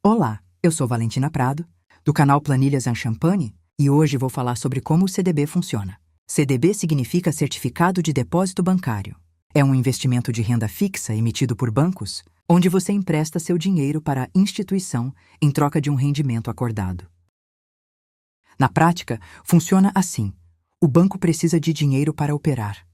Olá, eu sou Valentina Prado, do canal Planilhas and Champagne, e hoje vou falar sobre como o CDB funciona. CDB significa Certificado de Depósito Bancário. É um investimento de renda fixa emitido por bancos, onde você empresta seu dinheiro para a instituição em troca de um rendimento acordado. Na prática, funciona assim. O banco precisa de dinheiro para operar,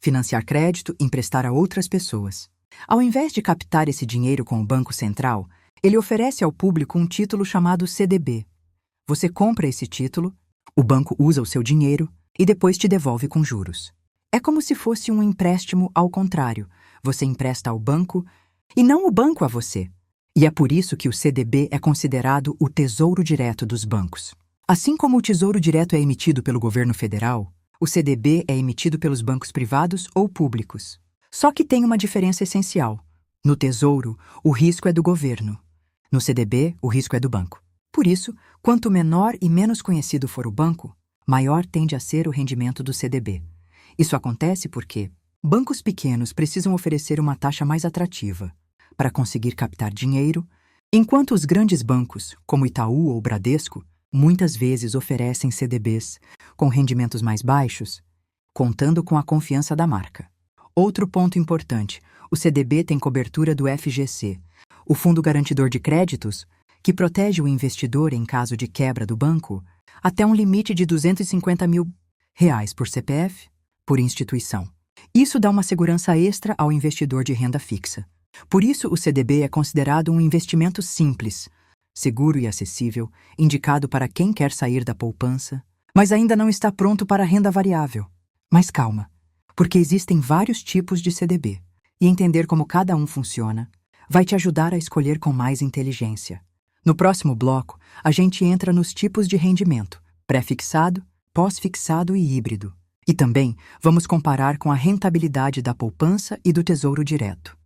financiar crédito e emprestar a outras pessoas. Ao invés de captar esse dinheiro com o Banco Central, ele oferece ao público um título chamado CDB. Você compra esse título, o banco usa o seu dinheiro e depois te devolve com juros. É como se fosse um empréstimo ao contrário. Você empresta ao banco e não o banco a você. E é por isso que o CDB é considerado o tesouro direto dos bancos. Assim como o Tesouro Direto é emitido pelo governo federal, o CDB é emitido pelos bancos privados ou públicos. Só que tem uma diferença essencial. No Tesouro, o risco é do governo. No CDB, o risco é do banco. Por isso, quanto menor e menos conhecido for o banco, maior tende a ser o rendimento do CDB. Isso acontece porque bancos pequenos precisam oferecer uma taxa mais atrativa para conseguir captar dinheiro, enquanto os grandes bancos, como Itaú ou Bradesco, muitas vezes oferecem CDBs com rendimentos mais baixos, contando com a confiança da marca. Outro ponto importante, o CDB tem cobertura do FGC, o Fundo Garantidor de Créditos, que protege o investidor em caso de quebra do banco, até um limite de R$250 mil por CPF, por instituição. Isso dá uma segurança extra ao investidor de renda fixa. Por isso, o CDB é considerado um investimento simples, seguro e acessível, indicado para quem quer sair da poupança, mas ainda não está pronto para a renda variável. Mas calma, porque existem vários tipos de CDB, e entender como cada um funciona vai te ajudar a escolher com mais inteligência. No próximo bloco, a gente entra nos tipos de rendimento, pré-fixado, pós-fixado e híbrido. E também vamos comparar com a rentabilidade da poupança e do Tesouro Direto.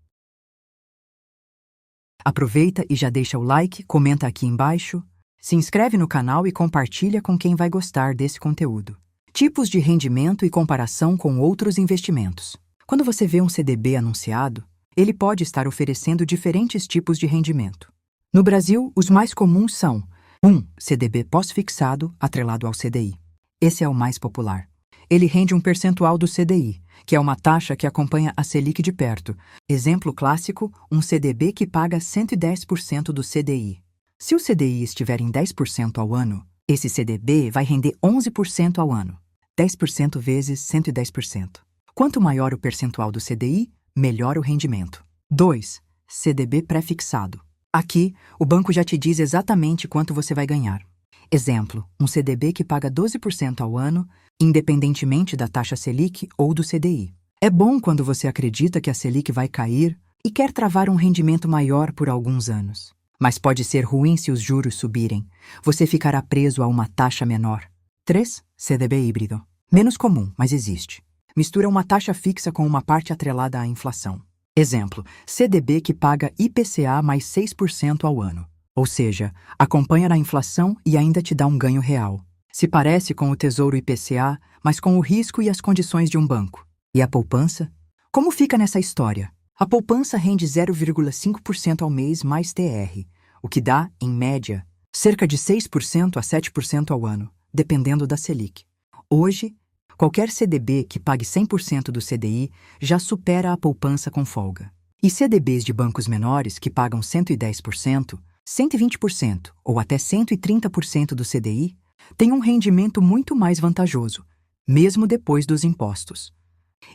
Aproveita e já deixa o like, comenta aqui embaixo, se inscreve no canal e compartilha com quem vai gostar desse conteúdo. Tipos de rendimento e comparação com outros investimentos. Quando você vê um CDB anunciado, ele pode estar oferecendo diferentes tipos de rendimento. No Brasil, os mais comuns são 1. CDB pós-fixado atrelado ao CDI. Esse é o mais popular. Ele rende um percentual do CDI, que é uma taxa que acompanha a Selic de perto. Exemplo clássico, um CDB que paga 110% do CDI. Se o CDI estiver em 10% ao ano, esse CDB vai render 11% ao ano. 10% vezes 110%. Quanto maior o percentual do CDI, melhor o rendimento. 2. CDB pré-fixado. Aqui, o banco já te diz exatamente quanto você vai ganhar. Exemplo, um CDB que paga 12% ao ano, independentemente da taxa Selic ou do CDI. É bom quando você acredita que a Selic vai cair e quer travar um rendimento maior por alguns anos. Mas pode ser ruim se os juros subirem. Você ficará preso a uma taxa menor. 3. CDB híbrido. Menos comum, mas existe. Mistura uma taxa fixa com uma parte atrelada à inflação. Exemplo, CDB que paga IPCA mais 6% ao ano. Ou seja, acompanha a inflação e ainda te dá um ganho real. Se parece com o Tesouro IPCA, mas com o risco e as condições de um banco. E a poupança? Como fica nessa história? A poupança rende 0,5% ao mês mais TR, o que dá, em média, cerca de 6% a 7% ao ano, dependendo da Selic. Hoje, qualquer CDB que pague 100% do CDI já supera a poupança com folga. E CDBs de bancos menores que pagam 110%, 120% ou até 130% do CDI têm um rendimento muito mais vantajoso, mesmo depois dos impostos.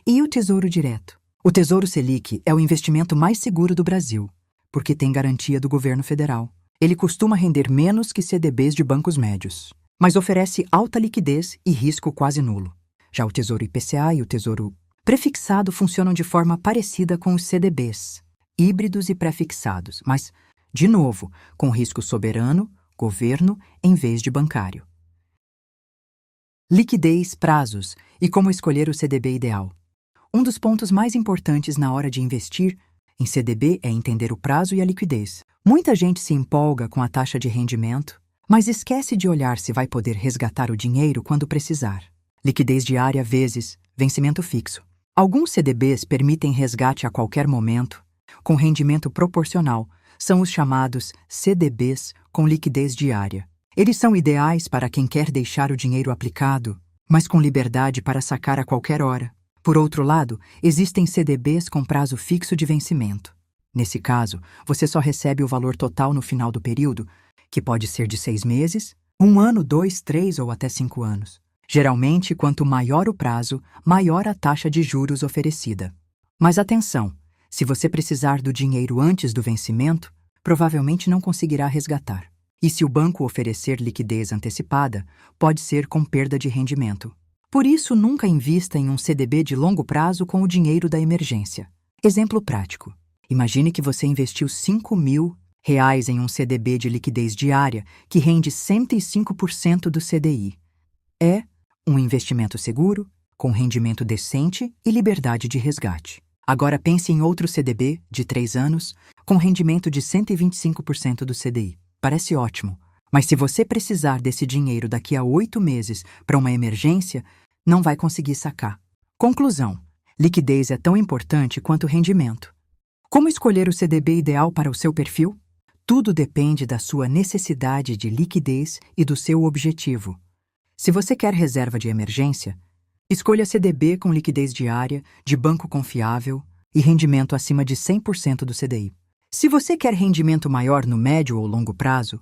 E o Tesouro Direto? O Tesouro Selic é o investimento mais seguro do Brasil, porque tem garantia do governo federal. Ele costuma render menos que CDBs de bancos médios, mas oferece alta liquidez e risco quase nulo. Já o Tesouro IPCA e o Tesouro Prefixado funcionam de forma parecida com os CDBs, híbridos e prefixados, mas, de novo, com risco soberano, governo, em vez de bancário. Liquidez, prazos e como escolher o CDB ideal. Um dos pontos mais importantes na hora de investir em CDB é entender o prazo e a liquidez. Muita gente se empolga com a taxa de rendimento, mas esquece de olhar se vai poder resgatar o dinheiro quando precisar. Liquidez diária vezes vencimento fixo. Alguns CDBs permitem resgate a qualquer momento, com rendimento proporcional, são os chamados CDBs com liquidez diária. Eles são ideais para quem quer deixar o dinheiro aplicado, mas com liberdade para sacar a qualquer hora. Por outro lado, existem CDBs com prazo fixo de vencimento. Nesse caso, você só recebe o valor total no final do período, que pode ser de 6 meses, 1 ano, 2, 3 ou até 5 anos. Geralmente, quanto maior o prazo, maior a taxa de juros oferecida. Mas atenção, se você precisar do dinheiro antes do vencimento, provavelmente não conseguirá resgatar. E se o banco oferecer liquidez antecipada, pode ser com perda de rendimento. Por isso, nunca invista em um CDB de longo prazo com o dinheiro da emergência. Exemplo prático. Imagine que você investiu R$ 5.000 em um CDB de liquidez diária que rende 105% do CDI. É um investimento seguro, com rendimento decente e liberdade de resgate. Agora pense em outro CDB de 3 anos, com rendimento de 125% do CDI. Parece ótimo, mas se você precisar desse dinheiro daqui a 8 meses para uma emergência, não vai conseguir sacar. Conclusão: liquidez é tão importante quanto rendimento. Como escolher o CDB ideal para o seu perfil? Tudo depende da sua necessidade de liquidez e do seu objetivo. Se você quer reserva de emergência, escolha CDB com liquidez diária, de banco confiável e rendimento acima de 100% do CDI. Se você quer rendimento maior no médio ou longo prazo,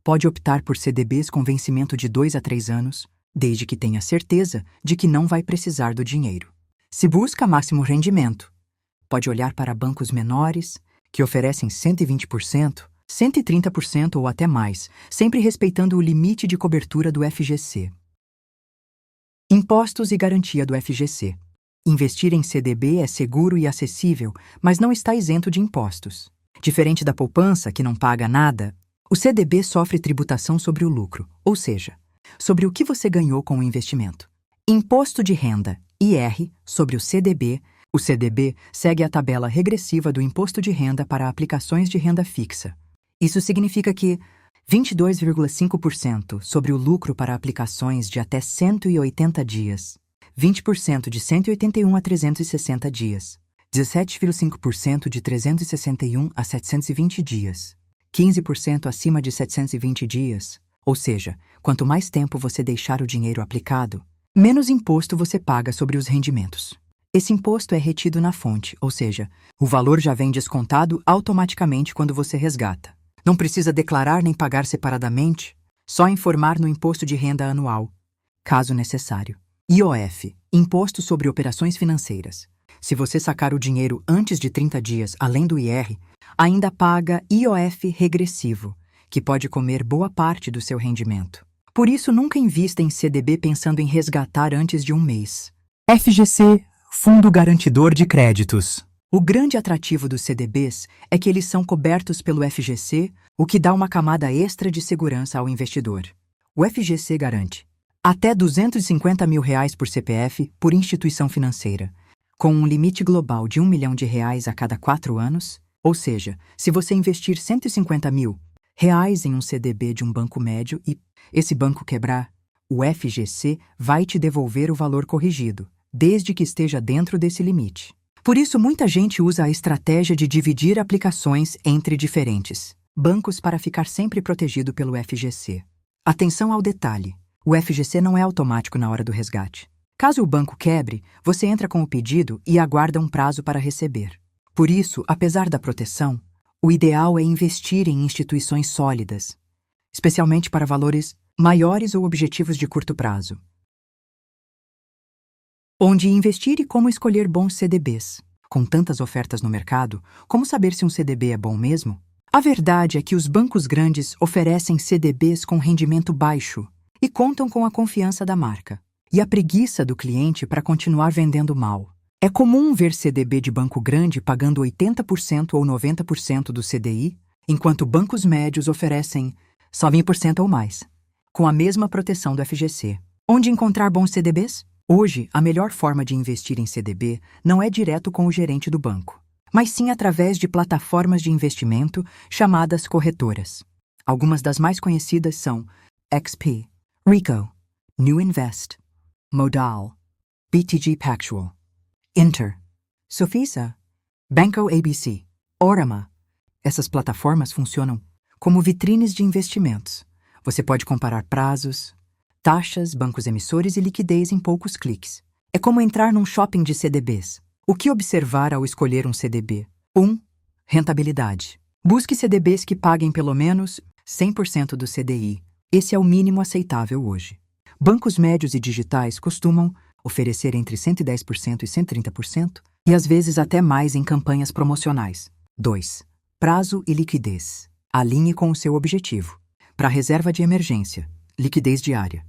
pode optar por CDBs com vencimento de 2 a 3 anos, desde que tenha certeza de que não vai precisar do dinheiro. Se busca máximo rendimento, pode olhar para bancos menores, que oferecem 120%, 130% ou até mais, sempre respeitando o limite de cobertura do FGC. Impostos e garantia do FGC. Investir em CDB é seguro e acessível, mas não está isento de impostos. Diferente da poupança, que não paga nada, o CDB sofre tributação sobre o lucro, ou seja, sobre o que você ganhou com o investimento. Imposto de renda, IR, sobre o CDB segue a tabela regressiva do imposto de renda para aplicações de renda fixa. Isso significa que 22,5% sobre o lucro para aplicações de até 180 dias, 20% de 181 a 360 dias, 17,5% de 361 a 720 dias, 15% acima de 720 dias, ou seja, quanto mais tempo você deixar o dinheiro aplicado, menos imposto você paga sobre os rendimentos. Esse imposto é retido na fonte, ou seja, o valor já vem descontado automaticamente quando você resgata. Não precisa declarar nem pagar separadamente, só informar no imposto de renda anual, caso necessário. IOF, Imposto sobre Operações Financeiras. Se você sacar o dinheiro antes de 30 dias, além do IR, ainda paga IOF regressivo, que pode comer boa parte do seu rendimento. Por isso, nunca invista em CDB pensando em resgatar antes de um mês. FGC, Fundo Garantidor de Créditos. O grande atrativo dos CDBs é que eles são cobertos pelo FGC, o que dá uma camada extra de segurança ao investidor. O FGC garante até R$ 250 mil por CPF por instituição financeira, com um limite global de R$ 1 milhão a cada 4 anos, ou seja, se você investir R$ 150 mil em um CDB de um banco médio e esse banco quebrar, o FGC vai te devolver o valor corrigido, desde que esteja dentro desse limite. Por isso, muita gente usa a estratégia de dividir aplicações entre diferentes bancos para ficar sempre protegido pelo FGC. Atenção ao detalhe: o FGC não é automático na hora do resgate. Caso o banco quebre, você entra com o pedido e aguarda um prazo para receber. Por isso, apesar da proteção, o ideal é investir em instituições sólidas, especialmente para valores maiores ou objetivos de curto prazo. Onde investir e como escolher bons CDBs. Com tantas ofertas no mercado, como saber se um CDB é bom mesmo? A verdade é que os bancos grandes oferecem CDBs com rendimento baixo e contam com a confiança da marca e a preguiça do cliente para continuar vendendo mal. É comum ver CDB de banco grande pagando 80% ou 90% do CDI, enquanto bancos médios oferecem só 20% ou mais, com a mesma proteção do FGC. Onde encontrar bons CDBs? Hoje, a melhor forma de investir em CDB não é direto com o gerente do banco, mas sim através de plataformas de investimento chamadas corretoras. Algumas das mais conhecidas são XP, Rico, New Invest, Modal, BTG Pactual, Inter, Sofisa, Banco ABC, Orama, Essas plataformas funcionam como vitrines de investimentos. Você pode comparar prazos, taxas, bancos emissores e liquidez em poucos cliques. É como entrar num shopping de CDBs. O que observar ao escolher um CDB? 1. Rentabilidade. Busque CDBs que paguem pelo menos 100% do CDI. Esse é o mínimo aceitável hoje. Bancos médios e digitais costumam oferecer entre 110% e 130% e às vezes até mais em campanhas promocionais. 2. Prazo e liquidez. Alinhe com o seu objetivo. Para reserva de emergência, liquidez diária.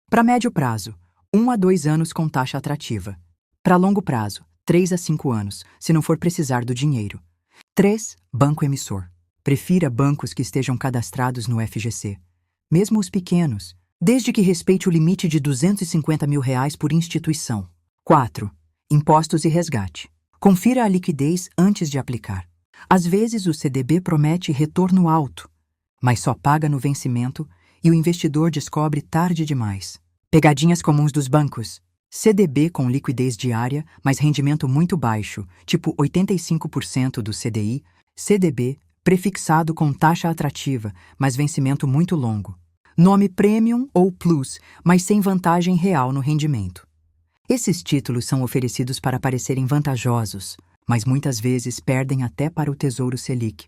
Para médio prazo, 1 a 2 anos com taxa atrativa. Para longo prazo, 3 a 5 anos, se não for precisar do dinheiro. 3. Banco emissor. Prefira bancos que estejam cadastrados no FGC, mesmo os pequenos, desde que respeite o limite de R$250 mil por instituição. 4. Impostos e resgate. Confira a liquidez antes de aplicar. Às vezes o CDB promete retorno alto, mas só paga no vencimento e o investidor descobre tarde demais. Pegadinhas comuns dos bancos. CDB com liquidez diária, mas rendimento muito baixo, tipo 85% do CDI. CDB prefixado com taxa atrativa, mas vencimento muito longo. Nome Premium ou Plus, mas sem vantagem real no rendimento. Esses títulos são oferecidos para parecerem vantajosos, mas muitas vezes perdem até para o Tesouro Selic.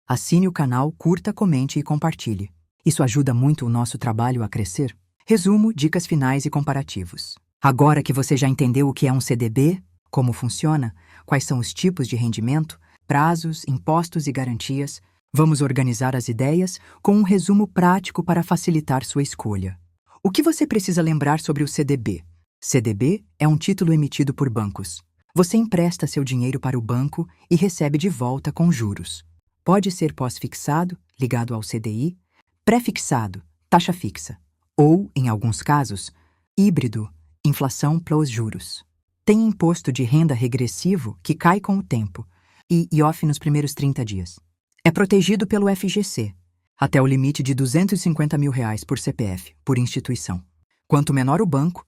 Assine o canal, curta, comente e compartilhe. Isso ajuda muito o nosso trabalho a crescer. Resumo, dicas finais e comparativos. Agora que você já entendeu o que é um CDB, como funciona, quais são os tipos de rendimento, prazos, impostos e garantias, vamos organizar as ideias com um resumo prático para facilitar sua escolha. O que você precisa lembrar sobre o CDB? CDB é um título emitido por bancos. Você empresta seu dinheiro para o banco e recebe de volta com juros. Pode ser pós-fixado, ligado ao CDI, pré-fixado, taxa fixa, ou, em alguns casos, híbrido, inflação plus juros. Tem imposto de renda regressivo que cai com o tempo e IOF nos primeiros 30 dias. É protegido pelo FGC, até o limite de R$250 mil por CPF, por instituição. Quanto menor o banco,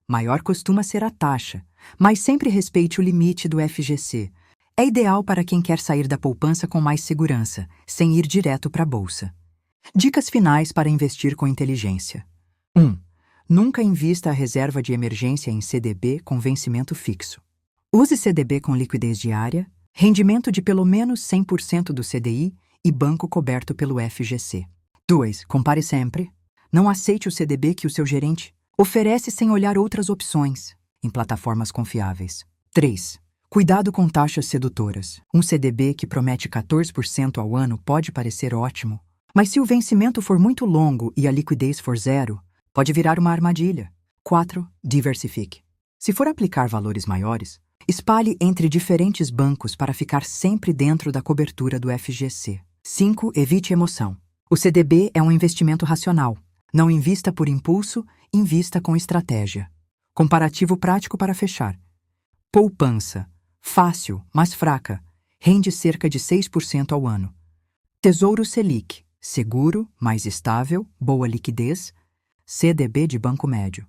maior costuma ser a taxa, mas sempre respeite o limite do FGC. É ideal para quem quer sair da poupança com mais segurança, sem ir direto para a bolsa. Dicas finais para investir com inteligência. 1. Nunca invista a reserva de emergência em CDB com vencimento fixo. Use CDB com liquidez diária, rendimento de pelo menos 100% do CDI e banco coberto pelo FGC. 2. Compare sempre. Não aceite o CDB que o seu gerente oferece sem olhar outras opções, em plataformas confiáveis. 3. Cuidado com taxas sedutoras. Um CDB que promete 14% ao ano pode parecer ótimo, mas se o vencimento for muito longo e a liquidez for zero, pode virar uma armadilha. 4. Diversifique. Se for aplicar valores maiores, espalhe entre diferentes bancos para ficar sempre dentro da cobertura do FGC. 5. Evite emoção. O CDB é um investimento racional. Não invista por impulso, invista com estratégia. Comparativo prático para fechar. Poupança. Fácil, mas fraca. Rende cerca de 6% ao ano. Tesouro Selic. Seguro, mais estável, boa liquidez. CDB de banco médio.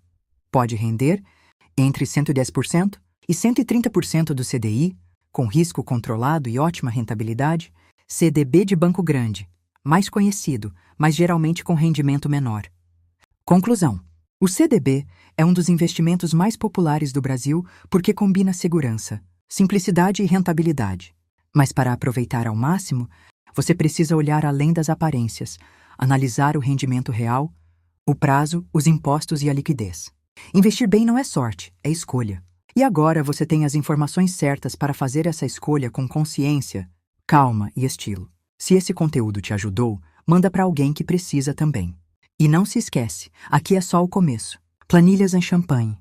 Pode render entre 110% e 130% do CDI, com risco controlado e ótima rentabilidade. CDB de banco grande. Mais conhecido, mas geralmente com rendimento menor. Conclusão. O CDB é um dos investimentos mais populares do Brasil porque combina segurança, simplicidade e rentabilidade. Mas para aproveitar ao máximo, você precisa olhar além das aparências, analisar o rendimento real, o prazo, os impostos e a liquidez. Investir bem não é sorte, é escolha. E agora você tem as informações certas para fazer essa escolha com consciência, calma e estilo. Se esse conteúdo te ajudou, manda para alguém que precisa também. E não se esquece, aqui é só o começo. Planilhas em champanhe.